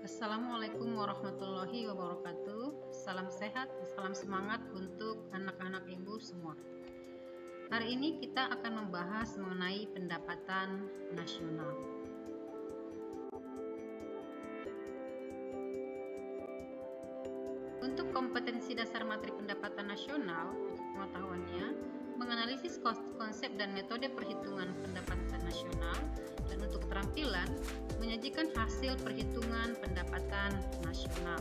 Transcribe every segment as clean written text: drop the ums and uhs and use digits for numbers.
Assalamualaikum warahmatullahi wabarakatuh. Salam sehat, salam semangat untuk anak-anak ibu semua. Hari ini kita akan membahas mengenai pendapatan nasional. Untuk kompetensi dasar materi pendapatan nasional, untuk pengetahuannya, menganalisis konsep dan metode perhitungan pendapatan nasional, dan untuk keterampilan, menyajikan hasil perhitungan pendapatan nasional.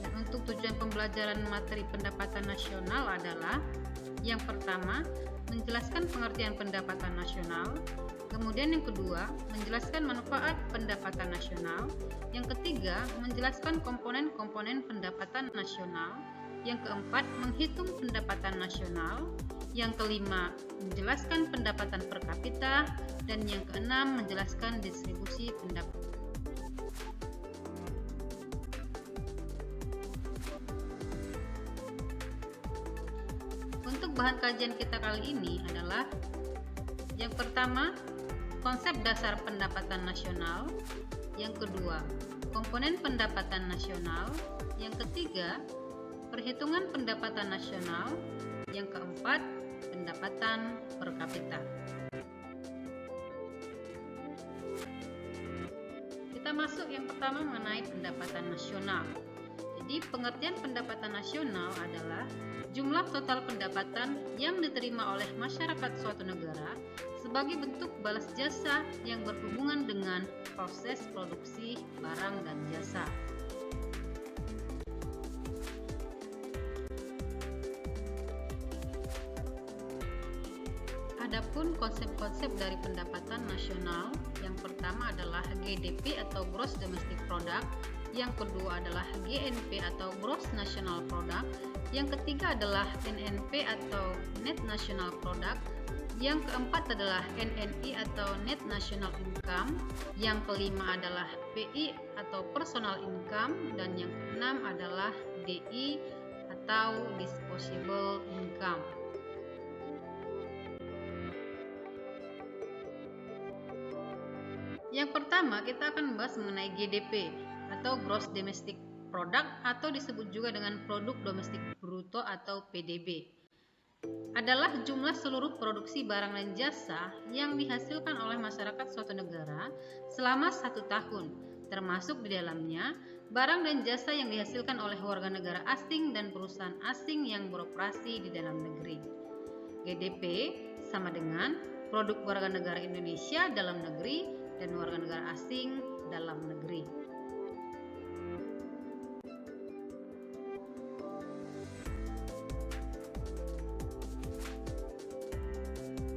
Dan untuk tujuan pembelajaran materi pendapatan nasional adalah yang pertama, menjelaskan pengertian pendapatan nasional. Kemudian yang kedua, menjelaskan manfaat pendapatan nasional. Yang ketiga, menjelaskan komponen-komponen pendapatan nasional. Yang keempat, menghitung pendapatan nasional. Yang kelima, menjelaskan pendapatan per kapita. Dan yang keenam, menjelaskan distribusi pendapatan. Untuk bahan kajian kita kali ini adalah yang pertama, konsep dasar pendapatan nasional. Yang kedua, komponen pendapatan nasional. Yang ketiga, perhitungan pendapatan nasional. Yang keempat, pendapatan per kapita. Kita masuk yang pertama mengenai pendapatan nasional. Jadi pengertian pendapatan nasional adalah jumlah total pendapatan yang diterima oleh masyarakat suatu negara sebagai bentuk balas jasa yang berhubungan dengan proses produksi barang dan jasa. Adapun konsep-konsep dari pendapatan nasional, yang pertama adalah GDP atau Gross Domestic Product, yang kedua adalah GNP atau Gross National Product, yang ketiga adalah NNP atau Net National Product, yang keempat adalah NNI atau Net National Income, yang kelima adalah PI atau Personal Income, dan yang keenam adalah DI atau Disposable Income. Yang pertama kita akan membahas mengenai GDP atau Gross Domestic Product atau disebut juga dengan Produk Domestik Bruto atau PDB. Adalah jumlah seluruh produksi barang dan jasa yang dihasilkan oleh masyarakat suatu negara selama 1 tahun, termasuk di dalamnya barang dan jasa yang dihasilkan oleh warga negara asing dan perusahaan asing yang beroperasi di dalam negeri. GDP sama dengan produk warga negara Indonesia dalam negeri dan warga negara asing dalam negeri.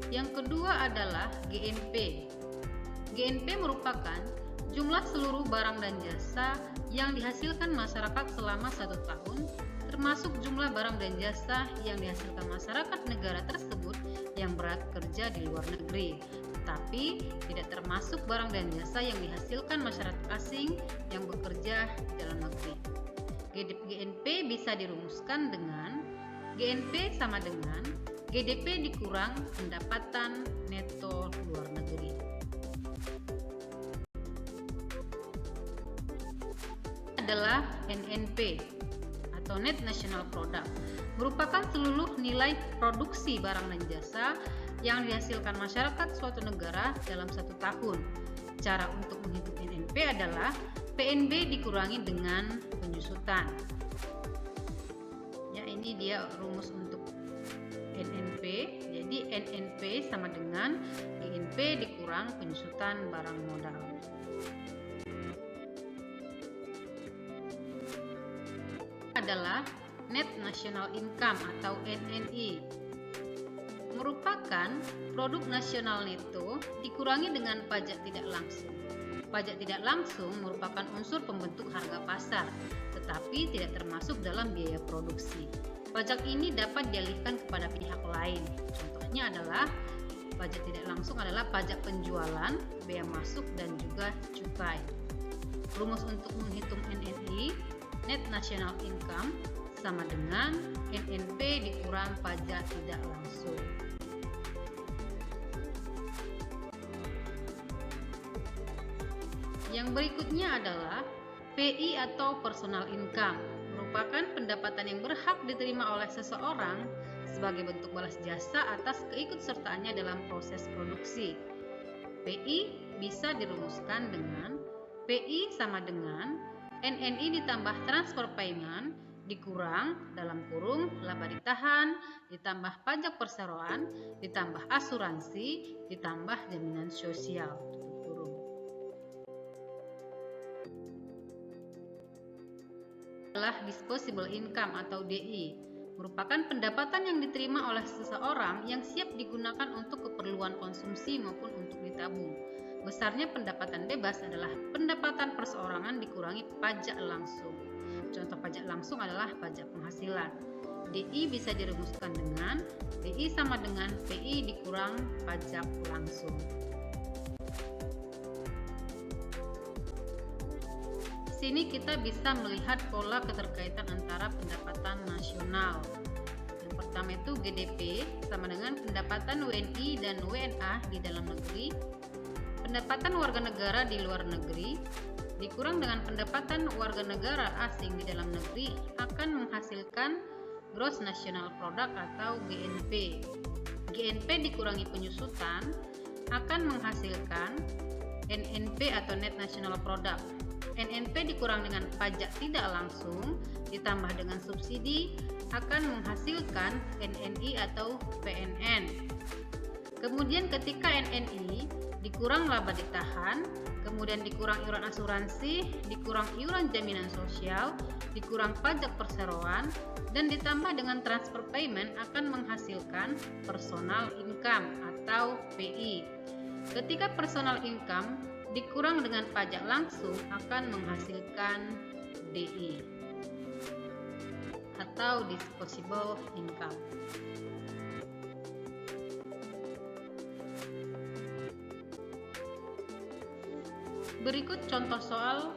Yang kedua adalah GNP. GNP merupakan jumlah seluruh barang dan jasa yang dihasilkan masyarakat selama 1 tahun, termasuk jumlah barang dan jasa yang dihasilkan masyarakat negara tersebut yang bekerja di luar negeri, tetapi tidak termasuk barang dan jasa yang dihasilkan masyarakat asing yang bekerja di dalam negeri. GNP bisa dirumuskan dengan GNP sama dengan GDP dikurang pendapatan neto luar negeri. Adalah NNP atau Net National Product, merupakan seluruh nilai produksi barang dan jasa yang dihasilkan masyarakat suatu negara dalam 1 tahun. Cara untuk menghitung NNP adalah PNB dikurangi dengan penyusutan. Ya, ini dia rumus untuk NNP. Jadi NNP sama dengan GNP dikurang penyusutan barang modal. Adalah Net National Income atau NNI, merupakan produk nasional neto dikurangi dengan pajak tidak langsung. Pajak tidak langsung merupakan unsur pembentuk harga pasar, tetapi tidak termasuk dalam biaya produksi. Pajak ini dapat dialihkan kepada pihak lain. Contohnya adalah pajak tidak langsung adalah pajak penjualan, bea masuk, dan juga cukai. Rumus untuk menghitung NNI, Net National Income, sama dengan NNP dikurang pajak tidak langsung. Yang berikutnya adalah PI atau personal income, merupakan pendapatan yang berhak diterima oleh seseorang sebagai bentuk balas jasa atas keikutsertaannya dalam proses produksi. PI bisa dirumuskan dengan PI sama dengan NNI ditambah transfer payment dikurang dalam kurung laba ditahan ditambah pajak perseroan ditambah asuransi ditambah jaminan sosial. Adalah disposable income atau DI, merupakan pendapatan yang diterima oleh seseorang yang siap digunakan untuk keperluan konsumsi maupun untuk ditabung. Besarnya pendapatan bebas adalah pendapatan perseorangan dikurangi pajak langsung. Contoh pajak langsung adalah pajak penghasilan. DI bisa dirumuskan dengan DI sama dengan PI dikurang pajak langsung. Di sini kita bisa melihat pola keterkaitan antara pendapatan nasional. Yang pertama itu GDP sama dengan pendapatan WNI dan WNA di dalam negeri, pendapatan warga negara di luar negeri, dikurang dengan pendapatan warga negara asing di dalam negeri akan menghasilkan Gross National Product atau GNP. GNP dikurangi penyusutan akan menghasilkan NNP atau Net National Product. NNP dikurang dengan pajak tidak langsung ditambah dengan subsidi akan menghasilkan NNI atau PNN. Kemudian ketika NNI dikurang laba ditahan, kemudian dikurang iuran asuransi, dikurang iuran jaminan sosial, dikurang pajak perseroan, dan ditambah dengan transfer payment akan menghasilkan personal income atau PI. Ketika personal income dikurang dengan pajak langsung akan menghasilkan DI atau disposable income. Berikut contoh soal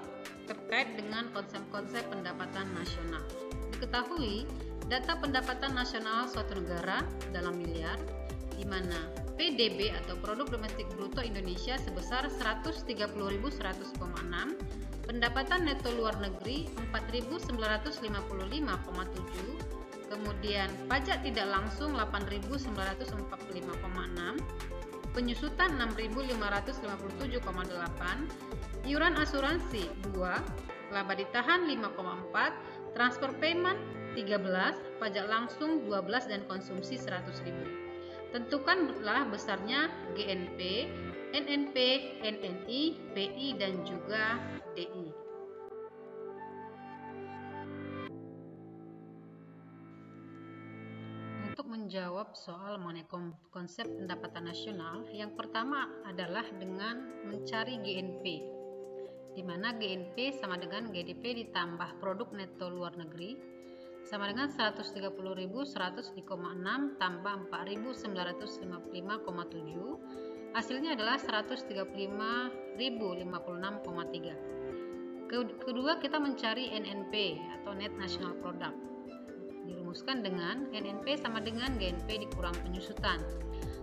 terkait dengan konsep-konsep pendapatan nasional. Diketahui data pendapatan nasional suatu negara dalam miliar, di mana PDB atau Produk Domestik Bruto Indonesia sebesar 130.100,6, pendapatan neto luar negeri 4.955,7, kemudian pajak tidak langsung 8.945,6, penyusutan 6.557,8, iuran asuransi 2, laba ditahan 5,4, transfer payment 13, pajak langsung 12, dan konsumsi 100.000. Tentukanlah besarnya GNP, NNP, NNI, PI, dan juga DI. Untuk menjawab soal mengenai konsep pendapatan nasional, yang pertama adalah dengan mencari GNP, di mana GNP sama dengan GDP ditambah produk neto luar negeri sama dengan 130.100,6 tambah 4.955,7, hasilnya adalah 135.056,3. Kedua, kita mencari NNP atau Net National Product. Dirumuskan dengan NNP sama dengan GNP dikurang penyusutan.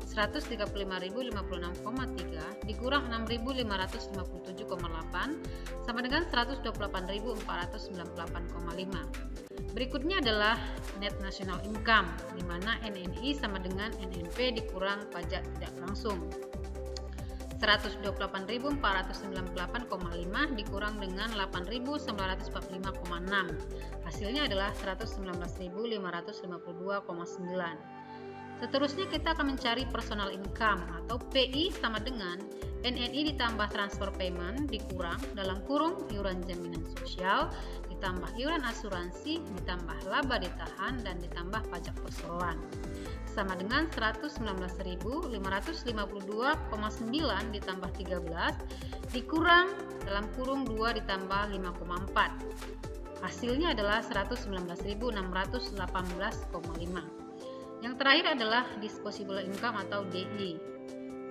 135.056,3 dikurang 6.557,8 sama dengan 128.498,5. Berikutnya adalah Net National Income, di mana NNI sama dengan NNP dikurang pajak tidak langsung. 128.498,5 dikurang dengan 8.945,6. Hasilnya adalah 119.552,9. Seterusnya kita akan mencari personal income atau PI sama dengan NNI ditambah transfer payment dikurang dalam kurung iuran jaminan sosial ditambah iuran asuransi, ditambah laba ditahan, dan ditambah pajak perseroan. Sama dengan 119.552,9 ditambah 13 dikurang dalam kurung 2 ditambah 5,4. Hasilnya adalah 119.618,5. Yang terakhir adalah disposable income atau DI.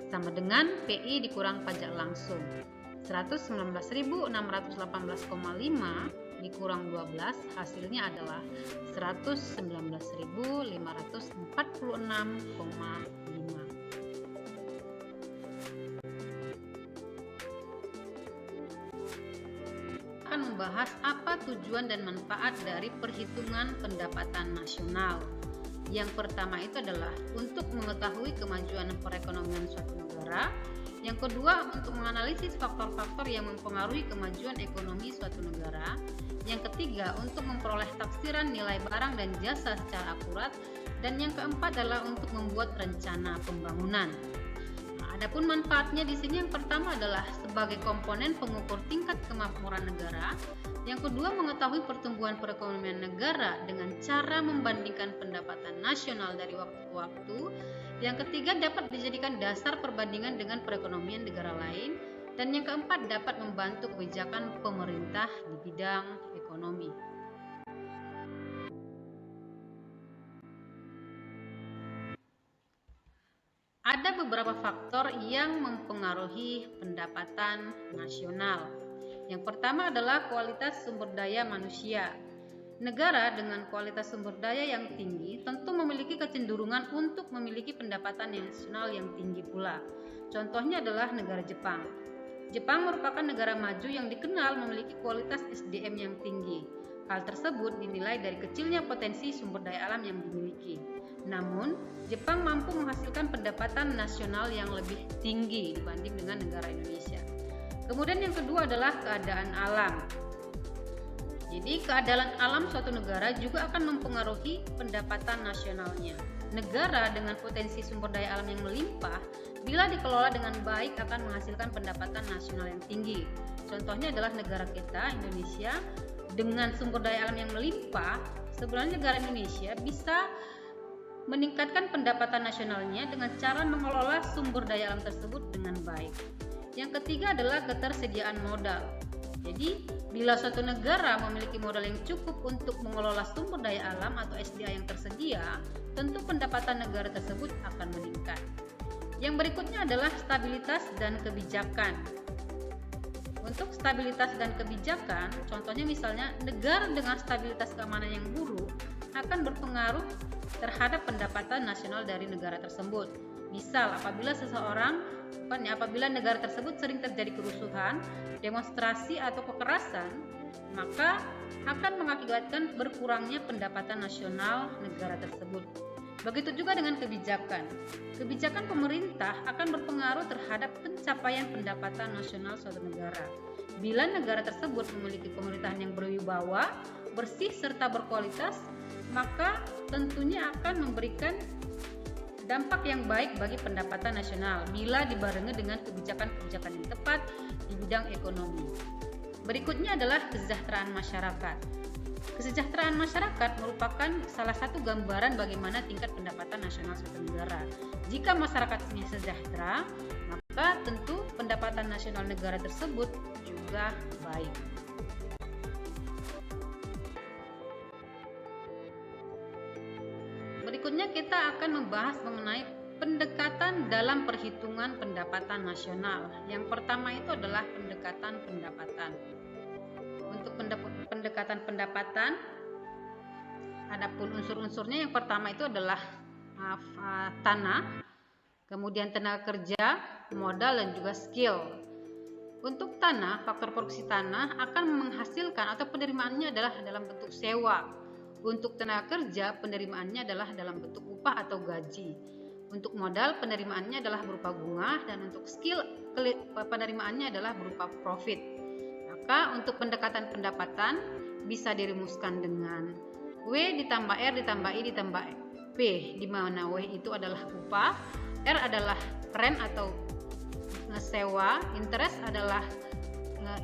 Sama dengan PI dikurang pajak langsung. 119.618,5 dikurang 12 hasilnya adalah 119.546,5. Akan membahas apa tujuan dan manfaat dari perhitungan pendapatan nasional. Yang pertama itu adalah untuk mengetahui kemajuan perekonomian suatu negara. Yang kedua, untuk menganalisis faktor-faktor yang mempengaruhi kemajuan ekonomi suatu negara. Yang ketiga, untuk memperoleh tafsiran nilai barang dan jasa secara akurat. Dan yang keempat adalah untuk membuat rencana pembangunan. Adapun manfaatnya di sini yang pertama adalah sebagai komponen pengukur tingkat kemakmuran negara. Yang kedua, mengetahui pertumbuhan perekonomian negara dengan cara membandingkan pendapatan nasional dari waktu ke waktu. Yang ketiga, dapat dijadikan dasar perbandingan dengan perekonomian negara lain. Dan yang keempat, dapat membantu kebijakan pemerintah di bidang ekonomi. Ada beberapa faktor yang mempengaruhi pendapatan nasional. Yang pertama adalah kualitas sumber daya manusia. Negara dengan kualitas sumber daya yang tinggi tentu memiliki kecenderungan untuk memiliki pendapatan nasional yang tinggi pula. Contohnya adalah negara Jepang. Jepang merupakan negara maju yang dikenal memiliki kualitas SDM yang tinggi. Hal tersebut dinilai dari kecilnya potensi sumber daya alam yang dimiliki. Namun, Jepang mampu menghasilkan pendapatan nasional yang lebih tinggi dibanding dengan negara Indonesia. Kemudian yang kedua adalah keadaan alam. Jadi keadaan alam suatu negara juga akan mempengaruhi pendapatan nasionalnya. Negara dengan potensi sumber daya alam yang melimpah, bila dikelola dengan baik akan menghasilkan pendapatan nasional yang tinggi. Contohnya adalah negara kita, Indonesia, dengan sumber daya alam yang melimpah, sebenarnya negara Indonesia bisa meningkatkan pendapatan nasionalnya dengan cara mengelola sumber daya alam tersebut dengan baik. Yang ketiga adalah ketersediaan modal. Jadi, bila suatu negara memiliki modal yang cukup untuk mengelola sumber daya alam atau SDA yang tersedia, tentu pendapatan negara tersebut akan meningkat. Yang berikutnya adalah stabilitas dan kebijakan. Untuk stabilitas dan kebijakan, contohnya misalnya negara dengan stabilitas keamanan yang buruk akan berpengaruh terhadap pendapatan nasional dari negara tersebut. Misal, apabila negara tersebut sering terjadi kerusuhan, demonstrasi atau kekerasan, maka akan mengakibatkan berkurangnya pendapatan nasional negara tersebut. Begitu juga dengan kebijakan. Kebijakan pemerintah akan berpengaruh terhadap pencapaian pendapatan nasional suatu negara. Bila negara tersebut memiliki pemerintahan yang berwibawa, bersih serta berkualitas, maka tentunya akan memberikan dampak yang baik bagi pendapatan nasional bila dibarengi dengan kebijakan-kebijakan yang tepat di bidang ekonomi. Berikutnya adalah kesejahteraan masyarakat. Kesejahteraan masyarakat merupakan salah satu gambaran bagaimana tingkat pendapatan nasional suatu negara. Jika masyarakatnya sejahtera, maka tentu pendapatan nasional negara tersebut juga baik. Berikutnya kita akan membahas mengenai pendekatan dalam perhitungan pendapatan nasional. Yang pertama itu adalah pendekatan pendapatan. Untuk pendekatan pendapatan, adapun unsur-unsurnya yang pertama itu adalah tanah, kemudian tenaga kerja, modal dan juga skill. Untuk tanah, faktor produksi tanah akan menghasilkan atau penerimaannya adalah dalam bentuk sewa. Untuk tenaga kerja, penerimaannya adalah dalam bentuk upah atau gaji. Untuk modal, penerimaannya adalah berupa bunga, dan untuk skill, penerimaannya adalah berupa profit. Maka untuk pendekatan pendapatan bisa dirumuskan dengan W ditambah R ditambah I ditambah P, di mana W itu adalah upah, R adalah rent atau sewa, interest adalah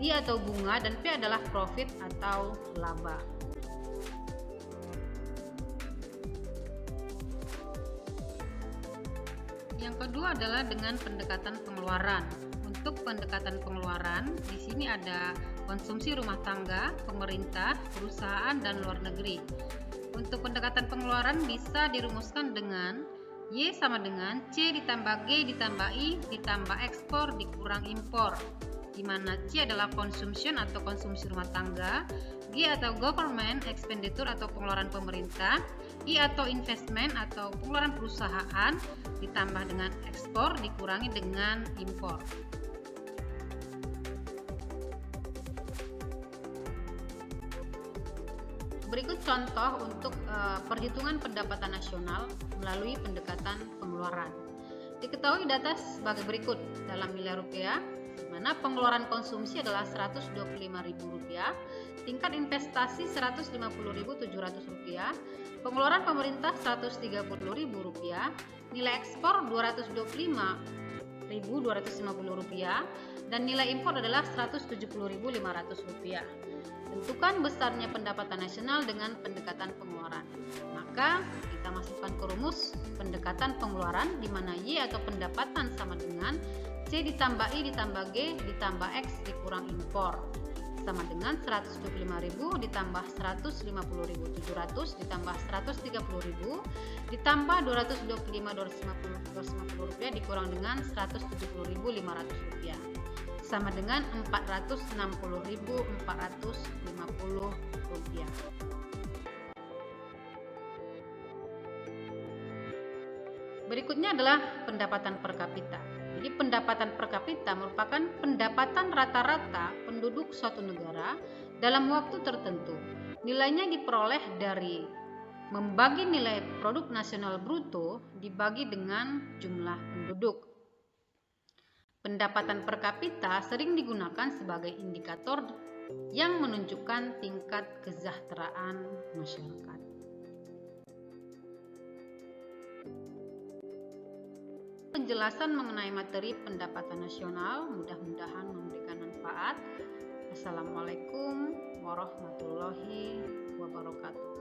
I atau bunga, dan P adalah profit atau laba. Yang kedua adalah dengan pendekatan pengeluaran. Untuk pendekatan pengeluaran, di sini ada konsumsi rumah tangga, pemerintah, perusahaan, dan luar negeri. Untuk pendekatan pengeluaran bisa dirumuskan dengan Y sama dengan C ditambah G ditambah I ditambah ekspor dikurang impor, di mana C adalah consumption atau konsumsi rumah tangga, G atau government expenditure atau pengeluaran pemerintah, I atau investment atau pengeluaran perusahaan, ditambah dengan ekspor dikurangi dengan impor. Berikut contoh untuk perhitungan pendapatan nasional melalui pendekatan pengeluaran. Diketahui data sebagai berikut dalam miliar rupiah, di mana pengeluaran konsumsi adalah Rp125.000, tingkat investasi Rp150.700, pengeluaran pemerintah Rp130.000, nilai ekspor Rp225.250, dan nilai impor adalah Rp170.500. Tentukan besarnya pendapatan nasional dengan pendekatan pengeluaran. Maka kita masukkan ke rumus pendekatan pengeluaran, di mana Y atau pendapatan sama dengan C ditambah I ditambah G ditambah X dikurang impor, sama dengan 125.000 ditambah 150.700 ditambah 130.000 ditambah 225.250 rupiah dikurang dengan 170.500 rupiah, sama dengan 460.450 rupiah. Berikutnya adalah pendapatan per kapita. Jadi pendapatan per kapita merupakan pendapatan rata-rata penduduk suatu negara dalam waktu tertentu. Nilainya diperoleh dari membagi nilai produk nasional bruto dibagi dengan jumlah penduduk. Pendapatan per kapita sering digunakan sebagai indikator yang menunjukkan tingkat kesejahteraan masyarakat. Penjelasan mengenai materi pendapatan nasional mudah-mudahan memberikan manfaat. Assalamualaikum warahmatullahi wabarakatuh.